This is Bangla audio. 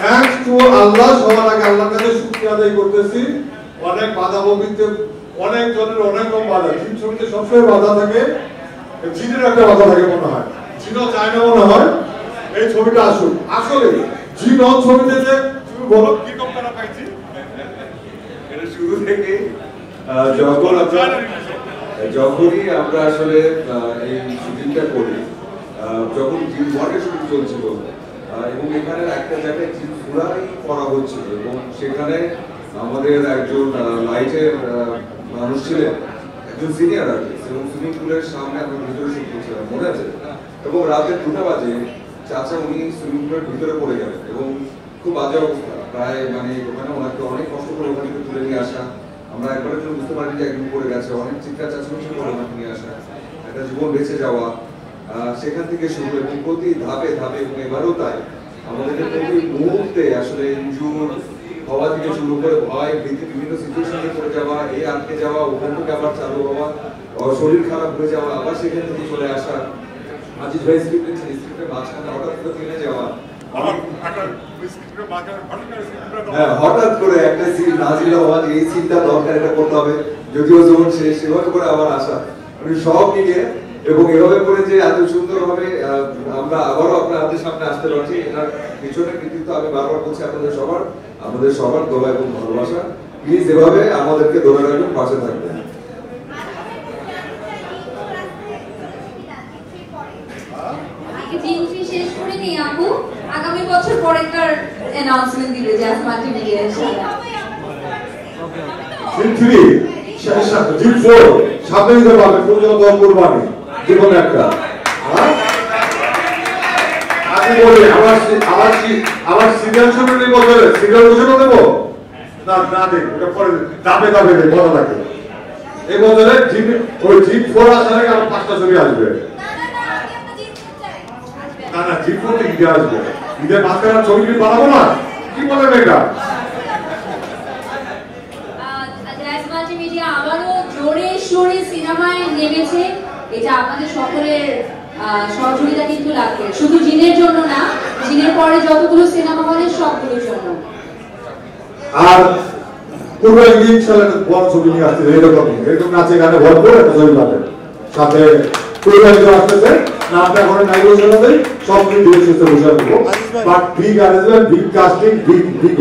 থ্যাঙ্কস টু আল্লাহ, সবার আগে আল্লাহর কাছে শুকরিয়া আদায় করতেছি। অনেক বাধা ববিতে অনেক জনের অনেক রকম বাধা, জিন ছবিতে সবসময় বাধা থাকে, জিনের একটা বাধা থাকে মনে হয়, জিনও চায় না মনে হয় এই ছবিটা আসুক। আসলে জিন অন ছবিতে যে তুমি বলো কি কম করা পাইছি, এটা শুরু থেকে যখনই আমরা আসলে এই শুটিংটা করি, যখন জিম ওয়ানের শুটিং চলছিল এবং এখানে একটা জায়গায় জিম পুরাই করা হচ্ছিল এবং সেখানে আমাদের একজন লাইটের মানুষ ছিলেন, একজন সিনিয়র আর্টিস্ট, এবং সুইমিং পুলের সামনে আমরা ভিতরে শুট করছিলাম, মনে আছে? এবং রাতে 2টা বাজে চাচা উনি সুইমিং পুলের ভিতরে পড়ে গেলেন এবং খুব বাজে অবস্থা, প্রায় মানে ওখানে ওনাকে অনেক কষ্ট করে ওখান থেকে তুলে নিয়ে আসা, আমরা একবারের জন্য বুঝতে পারিনি যে একদম পড়ে গেছে, অনেক চিৎকার চাচামেচি করে ওনাকে নিয়ে আসা, একটা জীবন বেঁচে যাওয়া, সেখান থেকে শুরু এবং প্রতি ধাপে ধাপে, এবং এবারও তাই আমাদেরকে প্রতি মুহূর্তে আসলে ইনজুর হওয়া থেকে শুরু করে ভয় ভীতি, বিভিন্ন সিচুয়েশনে পড়ে যাওয়া, এই আটকে যাওয়া, ওখান থেকে আবার চালু হওয়া, শরীর খারাপ হয়ে যাওয়া, আবার সেখান থেকে চলে আসা, আজিজ ভাই স্ক্রিপ্টের মাঝখানে হঠাৎ করে থেমে যাওয়া, হঠাৎ করে একটা সিন নাজিল হওয়া, এই সিনটা দরকার, এটা করতে হবে, যদিও যখন সেভাবে করে আবার আসা, মানে সব মিলে এবং এভাবে করে যে এত সুন্দরভাবে আমরা আবারও আপনাদের সামনে আসতে পারছি, এটার পিছনে কৃতিত্ব আমি বারবার বলছি আমাদের সবার দোয়া এবং ভালোবাসা। প্লিজ এভাবে আমাদেরকে ধরে রাখবেন, পাশে থাকবেন। আগামী বছর পরেরটার অ্যানাউন্সমেন্ট দিবে যে আসমাটি মিডিয়া ইনশাআল্লাহ। জিম 4 সামনে দিতে পারবে, পূর্ণ কুরবানি জীবনে একটা। আমি বলি আমার সিরিয়াল শুরু নেই, বছরে সিরিয়াল ঘোষণা দেবো না, না দেখ, এটা পরে দাবে দাবে দেয়, ভালো লাগে। এই বছরে ওই জিম 4 আসার আগে আমার 5টা ছবি আসবে। না না, জিম 4 ঈদে আসবে, ঈদের মাঝখানে ছবি বানাবো না, কি বলেন এটা? মিডিয়া আবারও জোরে সোরে সিনেমায় নেমেছে, এটা আপনাদের সকলের সহযোগিতা কিন্তু লাগবে, শুধু জিনের জন্য না, জিনের পরে যতগুলো সিনেমা হলে সবগুলোর জন্য। আর পুরো ইনশাআল্লাহ বড় ছবি নিয়ে আসছে, এরকম নাচে গানে ভরপুর একটা ছবি পাবে, সাথে পুরো আসতেছে না, আমরা এখন নাই বসে দেই, সব কিছু দিয়ে বসে দেবো, but big arrangement, big casting, big